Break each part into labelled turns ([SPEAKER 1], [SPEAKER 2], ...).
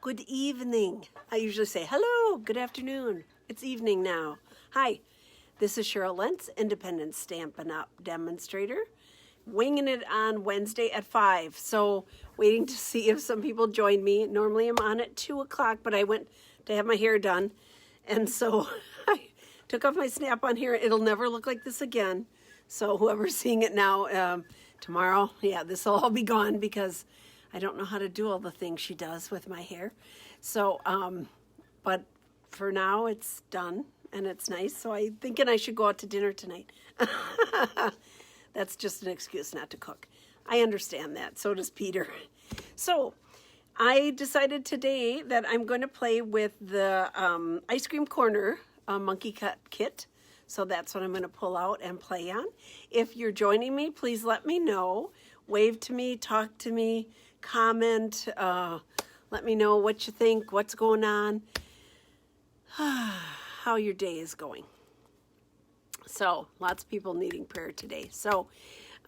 [SPEAKER 1] Good evening. I usually say, hello, good afternoon. It's evening now. Hi, this is Cheryl Lentz, Independent Stampin' Up! Demonstrator. Winging it on Wednesday at 5. So waiting to see if some people join me. Normally I'm on at 2 o'clock, but I went to have my hair done. And so I took off my snap-on here. It'll never look like this again. So whoever's seeing it now, tomorrow, yeah, this will all be gone because I don't know how to do all the things she does with my hair. So, but for now it's done and it's nice. So I'm thinking I should go out to dinner tonight. That's just an excuse not to cook. I understand that. So does Peter. So I decided today that I'm going to play with the Ice Cream Corner Monkey Cut Kit. So that's what I'm going to pull out and play on. If you're joining me, please let me know. Wave to me, talk to me, comment, let me know what you think, what's going on, how your day is going. So lots of people needing prayer today. So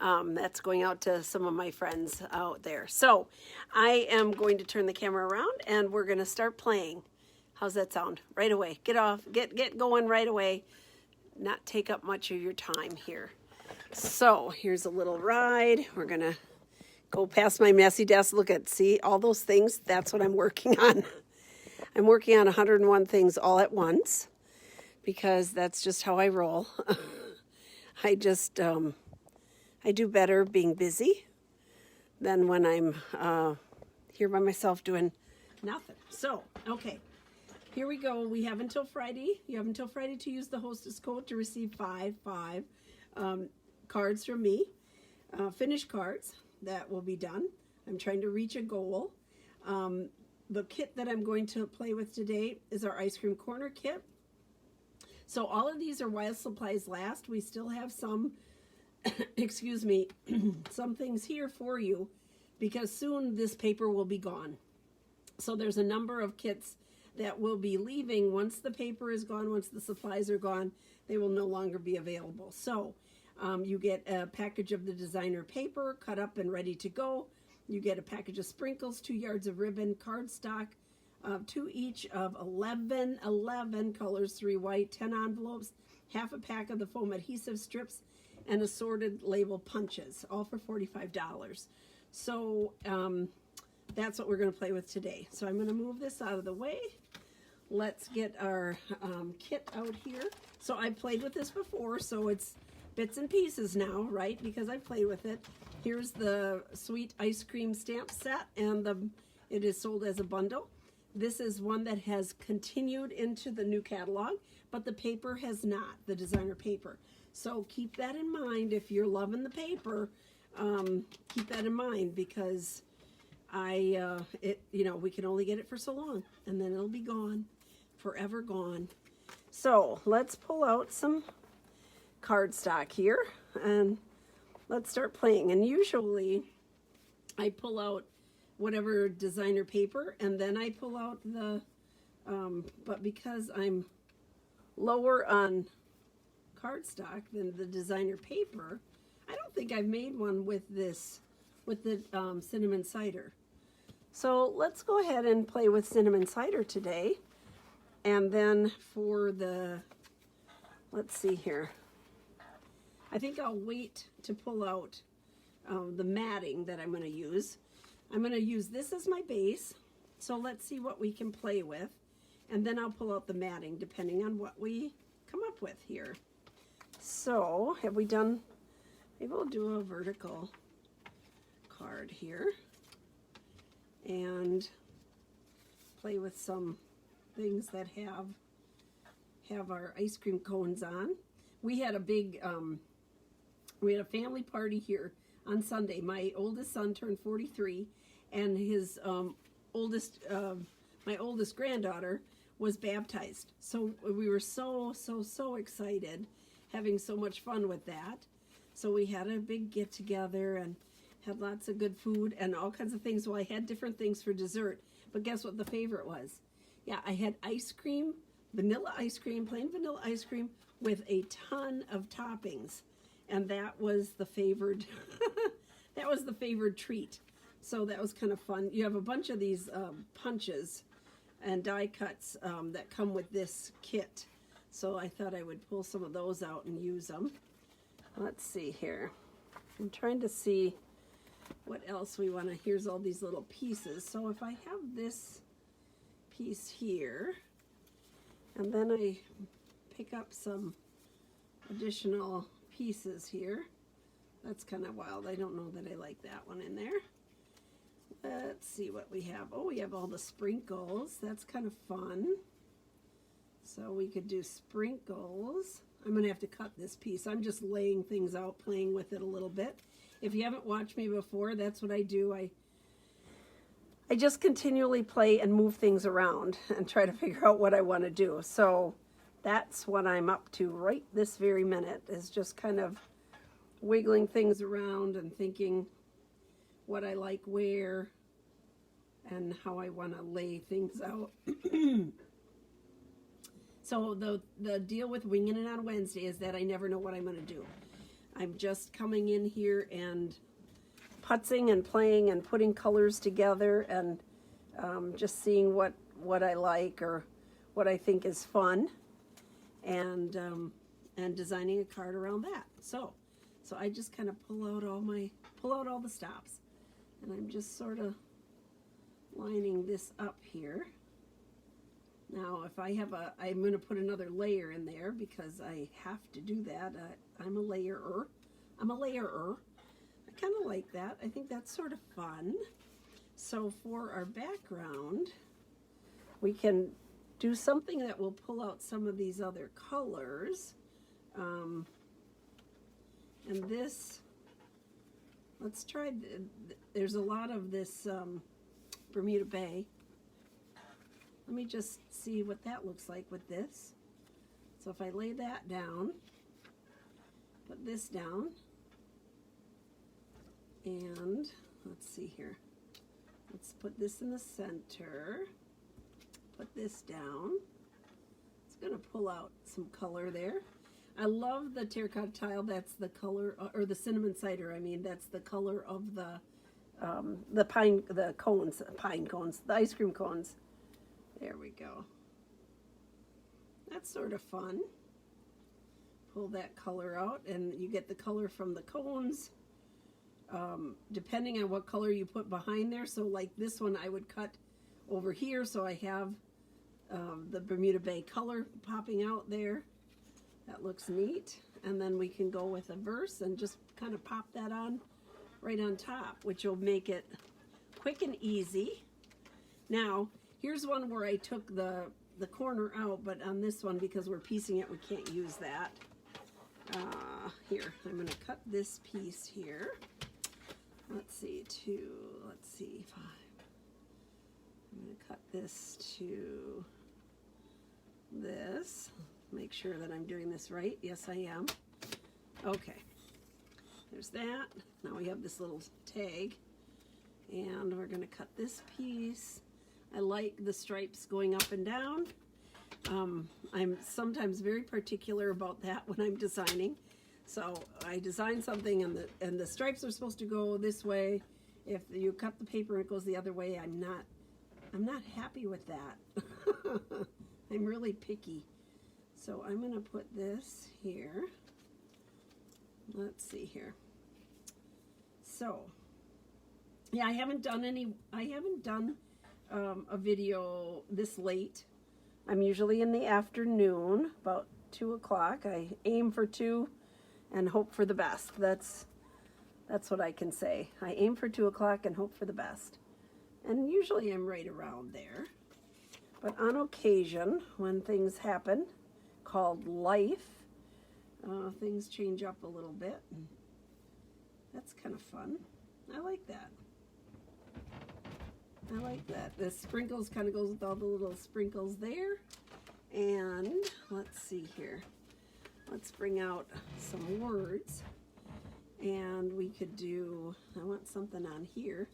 [SPEAKER 1] that's going out to some of my friends out there. So I am going to turn the camera around and we're going to start playing. How's that sound? Right away. Get off, get going right away. Not take up much of your time here. So here's a little ride. We're going to go past my messy desk. Look at, see all those things? That's what I'm working on. I'm working on 101 things all at once because that's just how I roll. I just, I do better being busy than when I'm here by myself doing nothing. So, okay. Here we go. We have until Friday. You have until Friday to use the hostess code to receive five cards from me. Finished cards. That will be done. I'm trying to reach a goal. The kit that I'm going to play with today is our Ice Cream Corner kit. So all of these are while supplies last. We still have some, excuse me, some things here for you because soon this paper will be gone. So there's a number of kits that will be leaving once the paper is gone, once the supplies are gone, they will no longer be available. So you get a package of the designer paper cut up and ready to go. You get a package of sprinkles, 2 yards of ribbon, cardstock, 2 each of 11 colors, 3 white, 10 envelopes, half a pack of the foam adhesive strips, and assorted label punches, all for $45. So that's what we're going to play with today. So I'm going to move this out of the way. Let's get our kit out here. So I've played with this before, so it's bits and pieces now, right? Because I've played with it. Here's the sweet ice cream stamp set, and it is sold as a bundle. This is one that has continued into the new catalog, but the paper has not, the designer paper. So keep that in mind if you're loving the paper. Keep that in mind because we can only get it for so long, and then it'll be gone, forever gone. So let's pull out some cardstock here and let's start playing. And usually I pull out whatever designer paper and then I pull out the but because I'm lower on cardstock than the designer paper, I don't think I've made one with this with the cinnamon cider. So let's go ahead and play with cinnamon cider today. And then for the, let's see here. I think I'll wait to pull out the matting that I'm going to use. I'm going to use this as my base. So let's see what we can play with. And then I'll pull out the matting depending on what we come up with here. So have we done, maybe we'll do a vertical card here and play with some things that have our ice cream cones on. We had a big we had a family party here on Sunday. My oldest son turned 43 and his my oldest granddaughter was baptized. So we were so excited, having so much fun with that. So we had a big get together and had lots of good food and all kinds of things. Well, I had different things for dessert, but guess what the favorite was? Yeah, I had ice cream, vanilla ice cream, plain vanilla ice cream with a ton of toppings. And that was the favored, that was the favored treat. So that was kind of fun. You have a bunch of these punches and die cuts that come with this kit. So I thought I would pull some of those out and use them. Let's see here. I'm trying to see what else we want to, here's all these little pieces. So if I have this piece here, and then I pick up some additional pieces here, that's kind of wild. I don't know that I like that one in there. Let's see what we have. Oh, we have all the sprinkles. That's kind of fun. So we could do sprinkles. I'm going to have to cut this piece. I'm just laying things out, playing with it a little bit. If you haven't watched me before, that's what I do. I just continually play and move things around and try to figure out what I want to do. So that's what I'm up to right this very minute, is just kind of wiggling things around and thinking what I like where and how I want to lay things out. So the deal with Wingin' It on Wednesday is that I never know what I'm going to do. I'm just coming in here and putzing and playing and putting colors together and just seeing what I like or what I think is fun, and designing a card around that. So I just kind of pull out all the stops, and I'm just sort of lining this up here. Now, if I have I'm going to put another layer in there because I have to do that. I'm a layerer. I kind of like that. I think that's sort of fun. So for our background, we can do something that will pull out some of these other colors. And this, let's try, there's a lot of this Bermuda Bay. Let me just see what that looks like with this. So if I lay that down, put this down, and let's see here. Let's put this in the center, put this down. It's gonna pull out some color there. I love the terracotta tile. That's the color, or the cinnamon cider, I mean, that's the color of the pine cones, the ice cream cones. There we go. That's sort of fun. Pull that color out, and you get the color from the cones, depending on what color you put behind there. So like this one, I would cut over here, so I have the Bermuda Bay color popping out there. That looks neat. And then we can go with a verse and just kind of pop that on right on top, which will make it quick and easy. Now, here's one where I took the corner out, but on this one, because we're piecing it, we can't use that. Here, I'm going to cut this piece here. Let's see, 2, let's see, 5. I'm going to cut this to this. Make sure that I'm doing this right. Yes, I am. Okay, there's that. Now we have this little tag, and we're going to cut this piece. I like the stripes going up and down. I'm sometimes very particular about that when I'm designing. So I design something and the stripes are supposed to go this way. If you cut the paper and it goes the other way, I'm not happy with that. I'm really picky. So I'm going to put this here. Let's see here. So yeah, I haven't done a video this late. I'm usually in the afternoon, about 2 o'clock. I aim for 2 and hope for the best. That's what I can say. I aim for 2 o'clock and hope for the best. And usually I'm right around there. But on occasion, when things happen, called life, things change up a little bit. And that's kind of fun. I like that. I like that. The sprinkles kind of goes with all the little sprinkles there. And let's see here. Let's bring out some words. And we could do, I want something on here.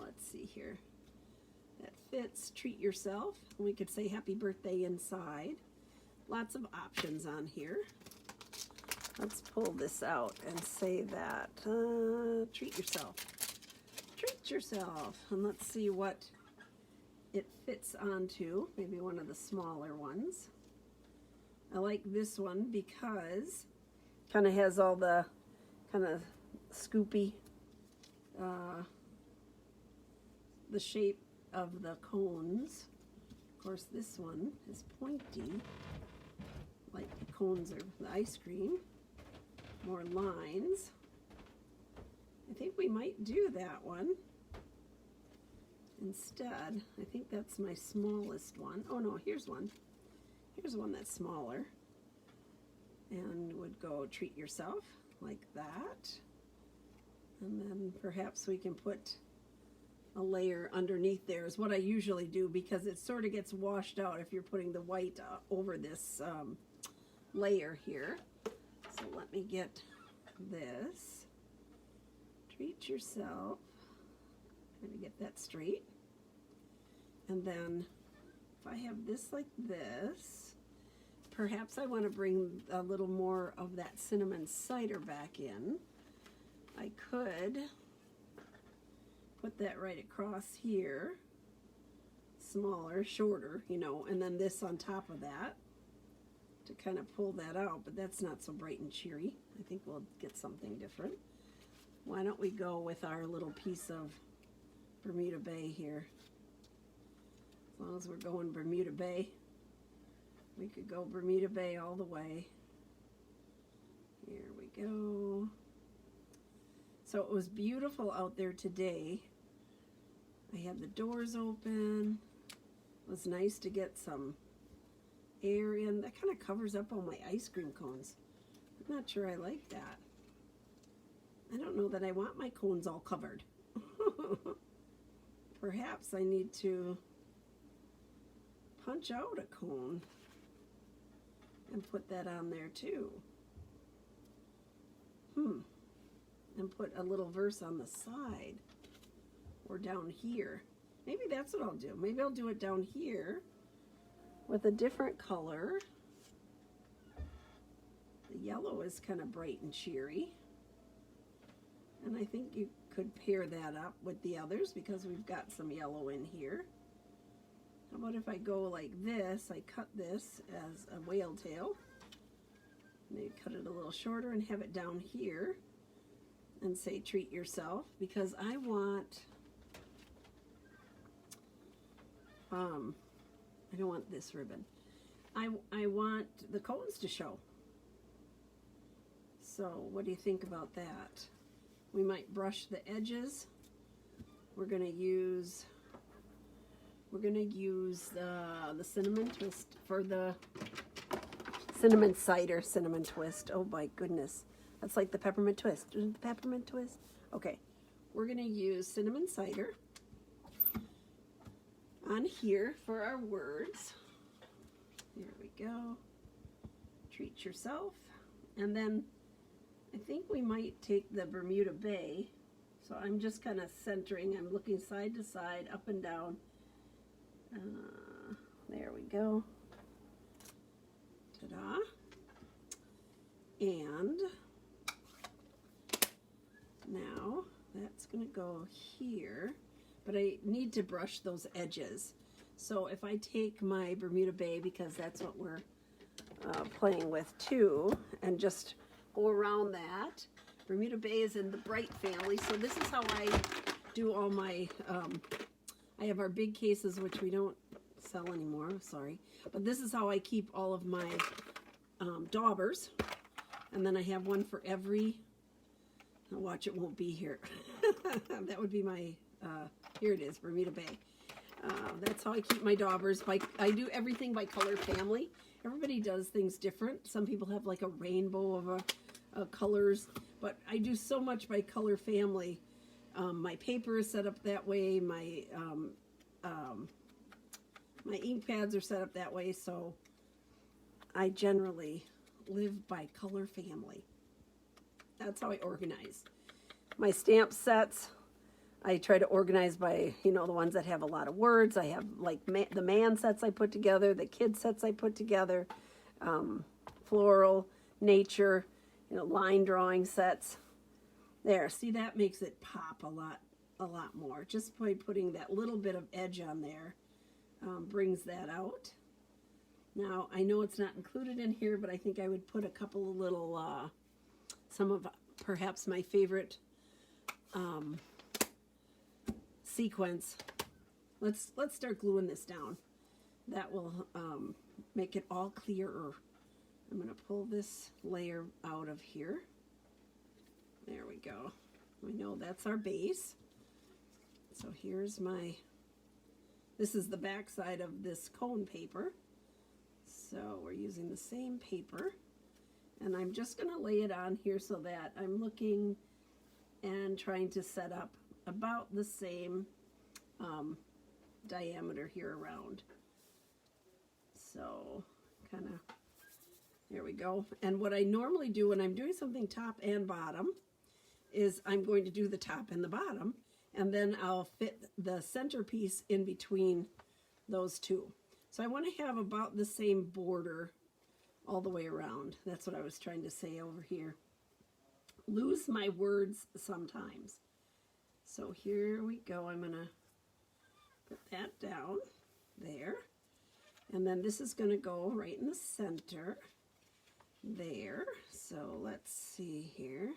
[SPEAKER 1] Let's see here. That fits, treat yourself. We could say happy birthday inside. Lots of options on here. let's pull this out and say that, treat yourself. Treat yourself. And let's see what it fits onto. Maybe one of the smaller ones. I like this one because it kind of has all the kind of scoopy, the shape of the cones. Of course, this one is pointy, like the cones are the ice cream. More lines. I think we might do that one instead. I think that's my smallest one. Oh no, here's one. Here's one that's smaller. And would go treat yourself like that. And then perhaps we can put a layer underneath there is what I usually do, because it sort of gets washed out if you're putting the white over this layer here. So let me get this. Treat yourself. Trying to get that straight. And then if I have this like this, perhaps I want to bring a little more of that cinnamon cider back in. I could put that right across here, smaller, shorter, you know, and then this on top of that to kind of pull that out, but that's not so bright and cheery. I think we'll get something different. Why don't we go with our little piece of Bermuda Bay here? As long as we're going Bermuda Bay, we could go Bermuda Bay all the way. Here we go. So it was beautiful out there today. I had the doors open. It was nice to get some air in. That kind of covers up all my ice cream cones. I'm not sure I like that. I don't know that I want my cones all covered. Perhaps I need to punch out a cone and put that on there too. And put a little verse on the side or down here. Maybe that's what I'll do. Maybe I'll do it down here with a different color. The yellow is kind of bright and cheery. And I think you could pair that up with the others because we've got some yellow in here. How about if I go like this, I cut this as a whale tail. Maybe cut it a little shorter and have it down here and say treat yourself, because I want, I don't want this ribbon. I want the cones to show. So what do you think about that? We might brush the edges. We're gonna use the cinnamon twist for the cinnamon cider cinnamon twist. Oh my goodness. That's like the peppermint twist. Isn't the peppermint twist? Okay. We're gonna use cinnamon cider on here for our words. Here we go. Treat yourself. And then I think we might take the Bermuda Bay. So I'm just kind of centering. I'm looking side to side, up and down. There we go. Ta-da. And now that's going to go here. But I need to brush those edges. So if I take my Bermuda Bay, because that's what we're playing with too, and just go around that. Bermuda Bay is in the bright family, so this is how I do all my, I have our big cases, which we don't sell anymore, sorry. But this is how I keep all of my daubers. And then I have one for every, watch, it won't be here. That would be my, here it is, Bermuda Bay. That's how I keep my daubers. I do everything by color family. Everybody does things different. Some people have like a rainbow of colors, but I do so much by color family. My paper is set up that way. My my ink pads are set up that way. So I generally live by color family. That's how I organize. My stamp sets, I try to organize by, you know, the ones that have a lot of words. I have like the man sets I put together, the kid sets I put together, floral, nature, line drawing sets. There, see, that makes it pop a lot more. Just by putting that little bit of edge on there brings that out. Now, I know it's not included in here, but I think I would put a couple of little, some of perhaps my favorite sequence. Let's start gluing this down. That will make it all clearer. I'm going to pull this layer out of here. There we go. We know that's our base. So here's this is the back side of this cone paper. So we're using the same paper. And I'm just going to lay it on here so that I'm looking and trying to set up about the same diameter here around. So kind of, there we go. And what I normally do when I'm doing something top and bottom is I'm going to do the top and the bottom, and then I'll fit the centerpiece in between those two. So I want to have about the same border all the way around. That's what I was trying to say over here. Lose my words sometimes. So here we go. I'm going to put that down there. And then this is going to go right in the center there. So let's see here.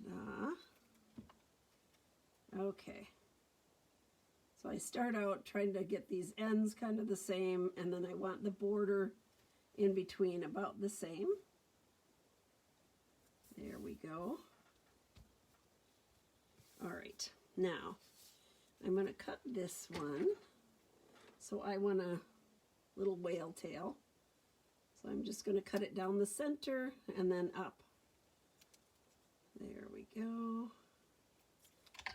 [SPEAKER 1] Ta-da. Okay. So I start out trying to get these ends kind of the same, and then I want the border in between about the same. There we go. All right, now I'm going to cut this one. So I want a little whale tail. So I'm just going to cut it down the center and then up. There we go.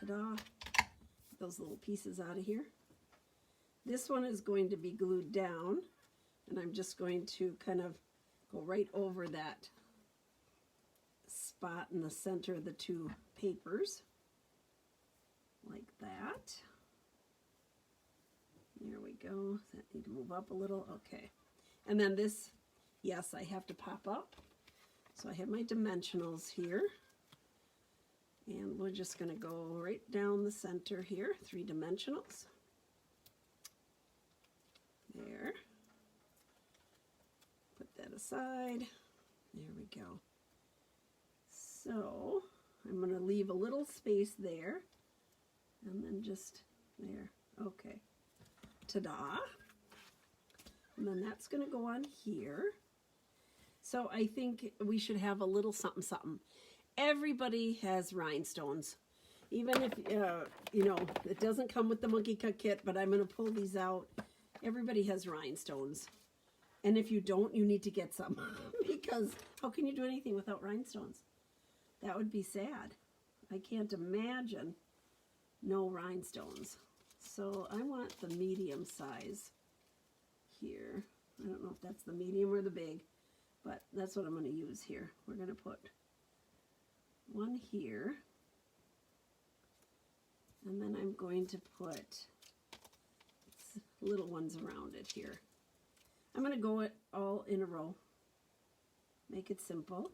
[SPEAKER 1] Ta-da. Get those little pieces out of here. This one is going to be glued down, and I'm just going to kind of go right over that spot in the center of the two papers, like that. There we go. Does that need to move up a little? Okay. And then this, yes, I have to pop up. So I have my dimensionals here. And we're just going to go right down the center here, 3 dimensionals. There. Put that aside. There we go. So I'm going to leave a little space there. And then just there. Okay. Ta-da. And then that's going to go on here. So I think we should have a little something something. Everybody has rhinestones. Even if, you know, it doesn't come with the monkey cut kit, but I'm going to pull these out. Everybody has rhinestones. And if you don't, you need to get some. Because how can you do anything without rhinestones? That would be sad. I can't imagine no rhinestones. So I want the medium size here. I don't know if that's the medium or the big, but that's what I'm going to use here. We're going to put one here, and then I'm going to put little ones around it here. I'm going to go it all in a row. Make it simple.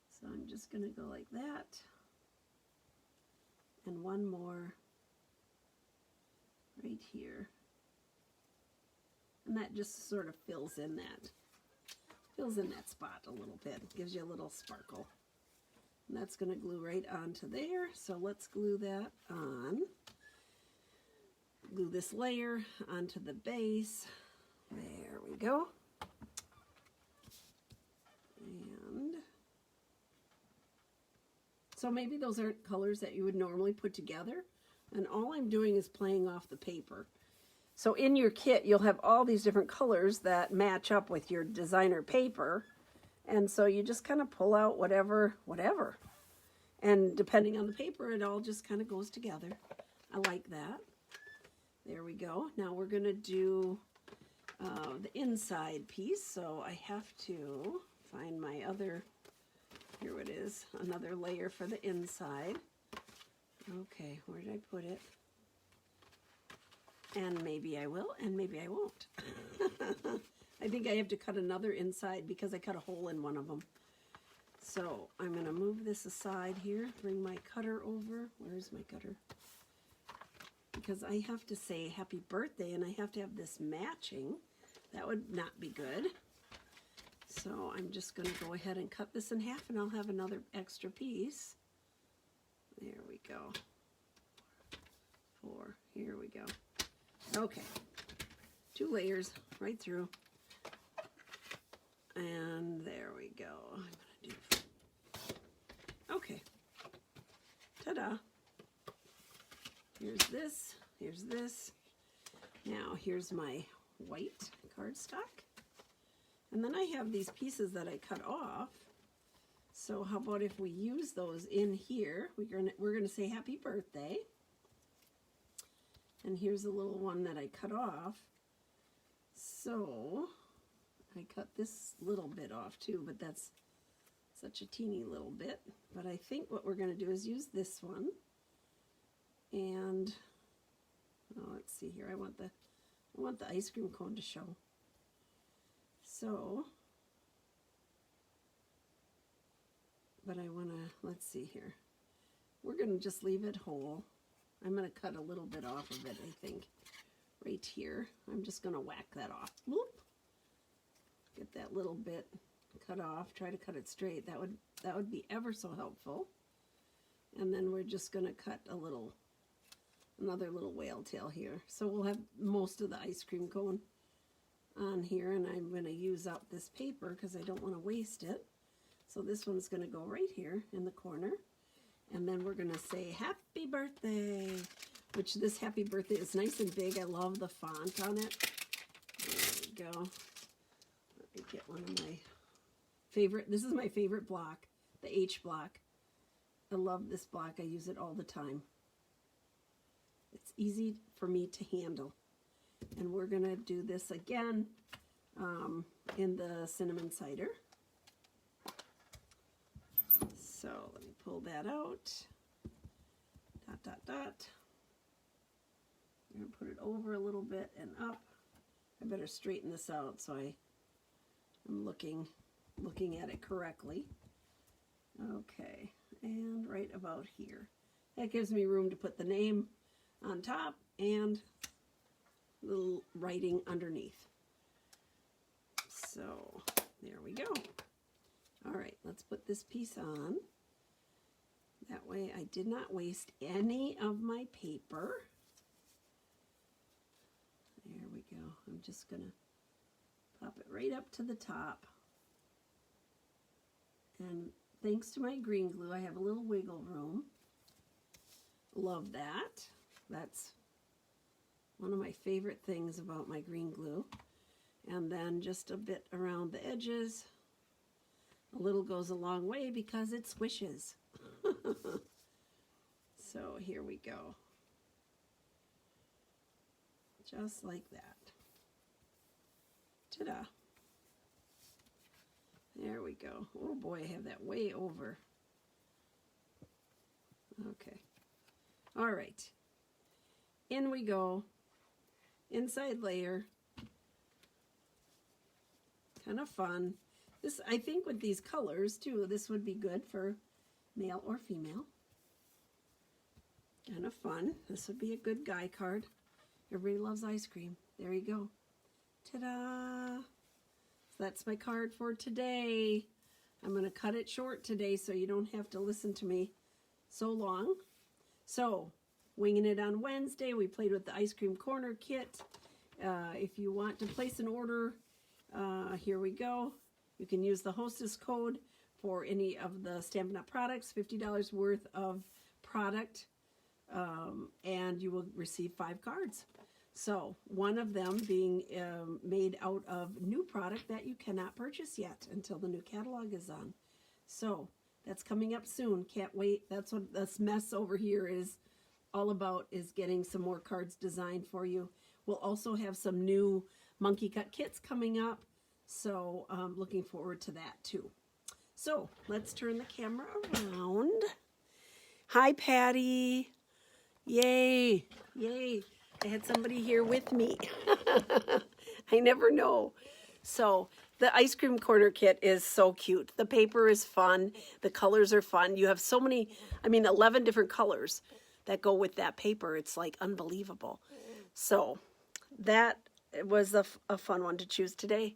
[SPEAKER 1] So I'm just going to go like that, and one more right here. And that just sort of fills in that spot a little bit. It gives you a little sparkle. And that's going to glue right onto there. So let's glue that on. Glue this layer onto the base. There we go. And so maybe those aren't colors that you would normally put together. And all I'm doing is playing off the paper. So in your kit, you'll have all these different colors that match up with your designer paper. And so you just kind of pull out whatever. And depending on the paper, it all just kind of goes together. I like that. There we go. Now we're going to do the inside piece. So I have to find my other, here it is, another layer for the inside. Okay, where did I put it? And maybe I will, and maybe I won't. I think I have to cut another inside because I cut a hole in one of them. So I'm going to move this aside here, bring my cutter over. Where's my cutter? Because I have to say happy birthday and I have to have this matching. That would not be good. So I'm just going to go ahead and cut this in half and I'll have another extra piece. There we go. 4. Here we go. Okay. 2 layers right through. And there we go. I'm going to do... Okay. Ta-da. Here's this. Here's this. Now here's my white cardstock. And then I have these pieces that I cut off. So how about if we use those in here? We're gonna say happy birthday. And here's a little one that I cut off. So I cut this little bit off too, but that's such a teeny little bit. But I think what we're gonna do is use this one. And let's see here. I want the ice cream cone to show. So, but I want to, let's see here. We're going to just leave it whole. I'm going to cut a little bit off of it, I think, right here. I'm just going to whack that off. Whoop. Get that little bit cut off. Try to cut it straight. That would be ever so helpful. And then we're just going to cut another little whale tail here. So we'll have most of the ice cream cone on here, and I'm going to use up this paper because I don't want to waste it. So this one's going to go right here in the corner, and then we're going to say happy birthday, which this happy birthday is nice and big. I love the font on it. There we go. Let me get one of my favorite, this is my favorite block, the H block. I love this block. I use it all the time. It's easy for me to handle. And we're going to do this again in the cinnamon cider. So let me pull that out. Dot, dot, dot. I'm going to put it over a little bit and up. I better straighten this out so I'm looking at it correctly. Okay, and right about here. That gives me room to put the name on top and little writing underneath. So there we go. All right, let's put this piece on. That way I did not waste any of my paper. There we go. I'm just gonna pop it right up to the top. And thanks to my green glue, I have a little wiggle room. Love that. That's one of my favorite things about my green glue. And then just a bit around the edges. A little goes a long way because it swishes. So here we go. Just like that. Ta-da. There we go. Oh boy, I have that way over. Okay. All right. In we go. Inside layer. Kind of fun. This, I think with these colors too, this would be good for male or female. Kind of fun. This would be a good guy card. Everybody loves ice cream. There you go. Ta-da! So that's my card for today. I'm going to cut it short today so you don't have to listen to me so long. So, Winging It on Wednesday, we played with the ice cream corner kit. If you want to place an order, here we go. You can use the hostess code for any of the Stampin' Up! Products, $50 worth of product, and you will receive 5 cards. So, one of them being made out of new product that you cannot purchase yet until the new catalog is on. So, that's coming up soon. Can't wait. That's what this mess over here is all about, is getting some more cards designed for you. We'll also have some new monkey cut kits coming up. So, looking forward to that too. So, let's turn the camera around. Hi, Patty. Yay. Yay. I had somebody here with me. I never know. So the ice cream corner kit is so cute. The paper is fun. The colors are fun. You have so many, 11 different colors that go with that paper. It's like unbelievable. So that was a fun one to choose today.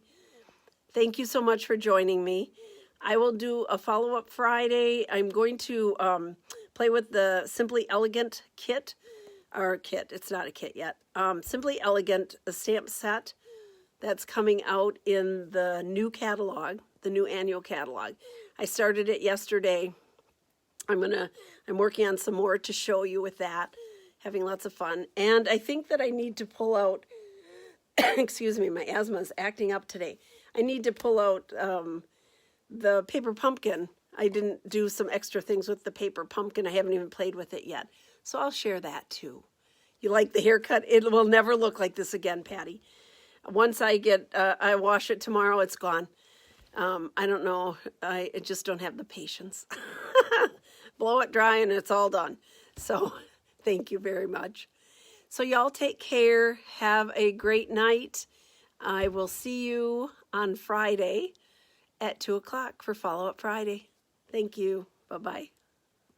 [SPEAKER 1] Thank you so much for joining me. I will do a follow-up Friday. I'm going to play with the Simply Elegant kit. It's not a kit yet. Simply Elegant stamp set that's coming out in the new catalog, the new annual catalog. I started it yesterday. I'm working on some more to show you with that, having lots of fun. And I think that I need to pull out, excuse me, my asthma is acting up today. I need to pull out the paper pumpkin. I didn't do some extra things with the paper pumpkin. I haven't even played with it yet. So I'll share that too. You like the haircut? It will never look like this again, Patty. Once I wash it tomorrow, it's gone. I don't know. I just don't have the patience. Blow it dry and it's all done. So thank you very much. So y'all take care. Have a great night. I will see you on Friday at 2 o'clock for Follow Up Friday. Thank you. Bye-bye.